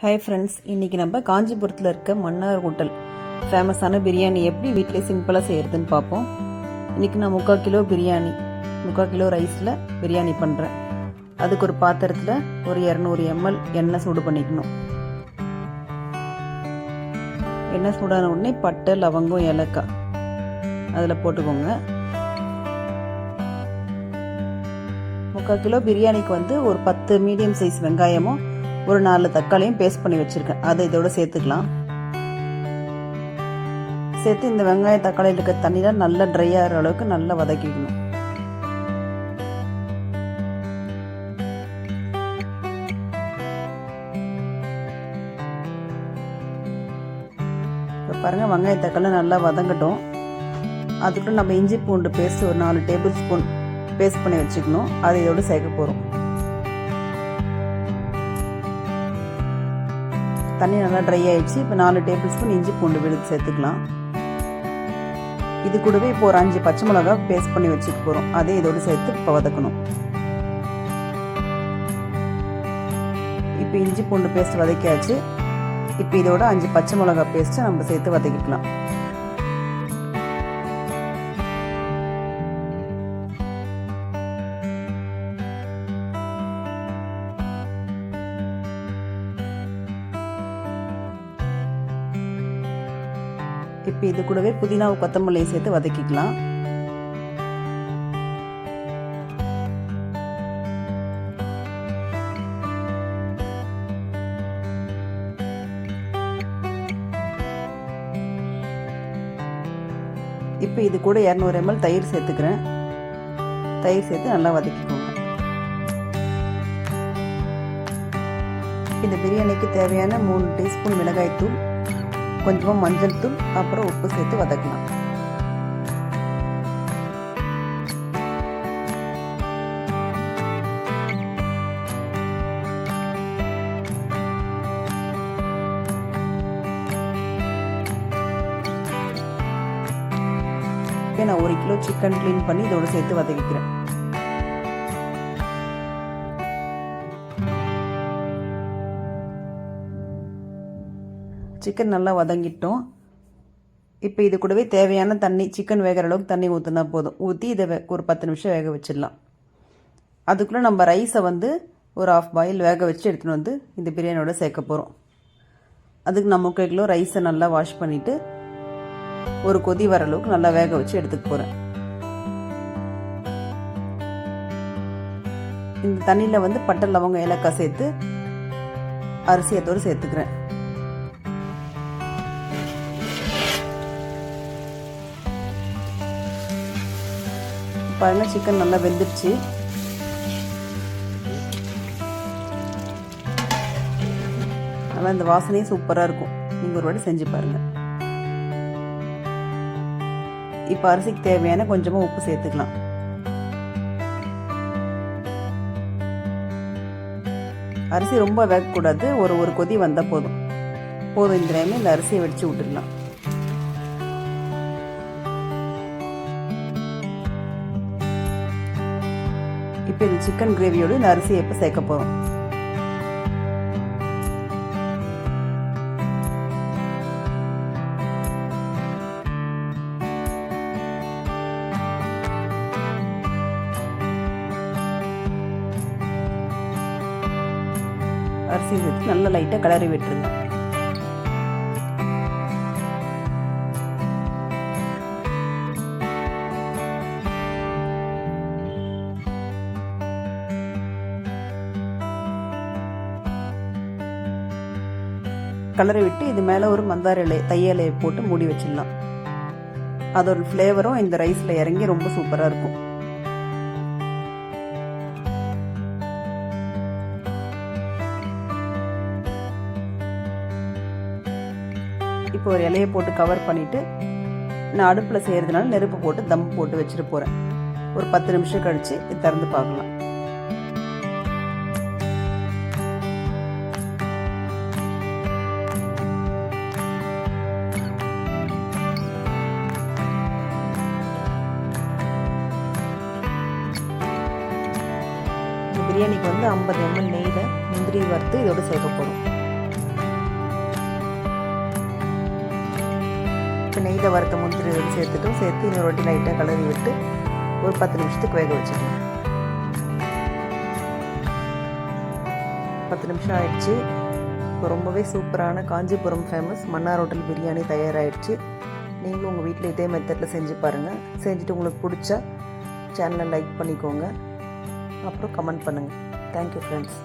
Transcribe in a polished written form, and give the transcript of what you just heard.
Hi friends, இன்றைக்கி நம்ம காஞ்சிபுரத்தில் இருக்க மன்னார் ஹோட்டல் ஃபேமஸான பிரியாணி எப்படி வீட்டிலே சிம்பிளாக செய்கிறதுன்னு பார்ப்போம். இன்றைக்கி நான் 3/4 கிலோ பிரியாணி, 3/4 கிலோ ரைஸில் பிரியாணி பண்ணுறேன். அதுக்கு ஒரு பாத்திரத்தில் ஒரு 200 ml எண்ணெய் சூடு பண்ணிக்கணும். எண்ணெய் சூடான உடனே பட்டை, லவங்கம், ஏலக்காய் அதில் போட்டுக்கோங்க. 3/4 கிலோ பிரியாணிக்கு வந்து ஒரு 10 மீடியம் சைஸ் வெங்காயமும் ஒரு 4 தக்காளியும் பேஸ்ட் பண்ணி வச்சுருக்கேன். அதை இதோட சேர்த்துக்கலாம். சேர்த்து இந்த வெங்காயம் தக்காளியில் இருக்க தண்ணியில் நல்லா ட்ரை ஆகிற அளவுக்கு நல்லா வதக்கிக்கணும். இப்போ பாருங்கள், வெங்காய தக்காளி நல்லா வதங்கட்டும். அதுக்குள்ள நம்ம இஞ்சி பூண்டு பேஸ்ட் ஒரு 4 டேபிள் ஸ்பூன் பேஸ்ட் பண்ணி வச்சுக்கணும். அதை இதோட சேர்க்க போகிறோம். தண்ணி நல்லா ட்ரை ஆகிடுச்சு. இப்போ 4 டேபிள் ஸ்பூன் இஞ்சி பூண்டு விழுது சேர்த்துக்கலாம். இது கூடவே இப்போ ஒரு 5 பச்சை மிளகா பேஸ்ட் பண்ணி வச்சுக்க போகிறோம். அதே இதோடு சேர்த்து இப்போ வதக்கணும். இப்போ இஞ்சி பூண்டு பேஸ்ட் வதக்கியாச்சு. இப்போ இதோட 5 பச்சை மிளகா பேஸ்ட்டை நம்ம சேர்த்து வதக்கிக்கலாம். இப்போ இது கூடவே புதினாவை கொத்தமல்லியை சேர்த்து வதக்கிக்கலாம். இப்போ இது கூட 200 ml தயிர் சேர்த்துக்கிறேன். தயிர் சேர்த்து நல்லா வதக்கிக்கோங்க. இந்த பிரியாணிக்கு தேவையான 3 டீஸ்பூன் மிளகாய்த்தூள், கொஞ்சமாக மஞ்சள் தூள், அப்புறம் உப்பு சேர்த்து வதக்கலாம். இப்போ நான் 1 கிலோ சிக்கன் க்ளீன் பண்ணி இதோட சேர்த்து வதக்கிக்கிறேன். சிக்கன் நல்லா வதங்கிட்டோம். இப்போ இது கூடவே தேவையான தண்ணி, சிக்கன் வேகிற அளவுக்கு தண்ணி ஊற்றினா போதும். ஊற்றி இதை ஒரு 10 நிமிஷம் வேக வச்சிடலாம். அதுக்குள்ளே நம்ம ரைஸை வந்து ஒரு 1/2 பாயில் வேக வச்சு எடுத்துகிட்டு வந்து இந்த பிரியாணியோட சேர்க்க போகிறோம். அதுக்கு நான் 3/4 கிலோ ரைஸை நல்லா வாஷ் பண்ணிவிட்டு ஒரு கொதி வர அளவுக்கு நல்லா வேக வச்சு எடுத்துக்க போகிறேன். இந்த தண்ணியில் வந்து பட்டை, லவங்கம், ஏலக்காய் சேர்த்து அரிசியத்தோடு சேர்த்துக்கிறேன். பாருங்க, சிக்கன் நல்லா வெந்துருச்சு. நல்லா இந்த வாசனையும் சூப்பராக இருக்கும். நீங்கள் ஒரு வாட்டி செஞ்சு பாருங்கள். இப்போ அரிசிக்கு தேவையான கொஞ்சமாக உப்பு சேர்த்துக்கலாம். அரிசி ரொம்ப வேகக்கூடாது. ஒரு கொதி வந்தால் போதும். இந்த டைமில் இந்த அரிசியை வெடிச்சு விட்டுடலாம். இப்போ இந்த சிக்கன் கிரேவியோடு இந்த அரிசியை இப்போ சேர்க்க போகிறோம். அரிசி சேர்த்து நல்லா லைட்டாக கிளறி விட்டுருங்க. கலரை விட்டு இது மேலே ஒரு மந்தார இலை, தையலையை போட்டு மூடி வச்சிடலாம். அதோட ஃப்ளேவரும் இந்த ரைஸில் இறங்கி ரொம்ப சூப்பராக இருக்கும். இப்போ ஒரு இலையை போட்டு கவர் பண்ணிவிட்டு நான் அடுப்பில் செய்கிறதுனால நெருப்பு போட்டு தம் போட்டு வச்சுட்டு போகிறேன். ஒரு 10 நிமிஷம் கழித்து இது திறந்து பார்க்கலாம். பிரியாணிக்கு வந்து 50 ml நெய்யில் முந்திரி வறுத்து இதோட சேர்க்க போகிறோம். கொஞ்சம் நெய்யில் வறுத்த முந்திரி சேர்த்து இன்னொரு வாட்டி லைட்டாக கலரி விட்டு ஒரு 10 நிமிஷத்துக்கு வேக வச்சுக்கலாம். 10 நிமிஷம் ஆயிடுச்சு. இப்போ ரொம்பவே சூப்பரான காஞ்சிபுரம் ஃபேமஸ் மன்னார் ஹோட்டல் பிரியாணி தயாராகிடுச்சு. நீங்களும் உங்கள் வீட்டில் இதே மெத்தடில் செஞ்சு பாருங்கள். செஞ்சுட்டு உங்களுக்கு பிடிச்சா சேனலை லைக் பண்ணிக்கோங்க, அப்புறம் கமெண்ட் பண்ணுங்கள். Thank you friends.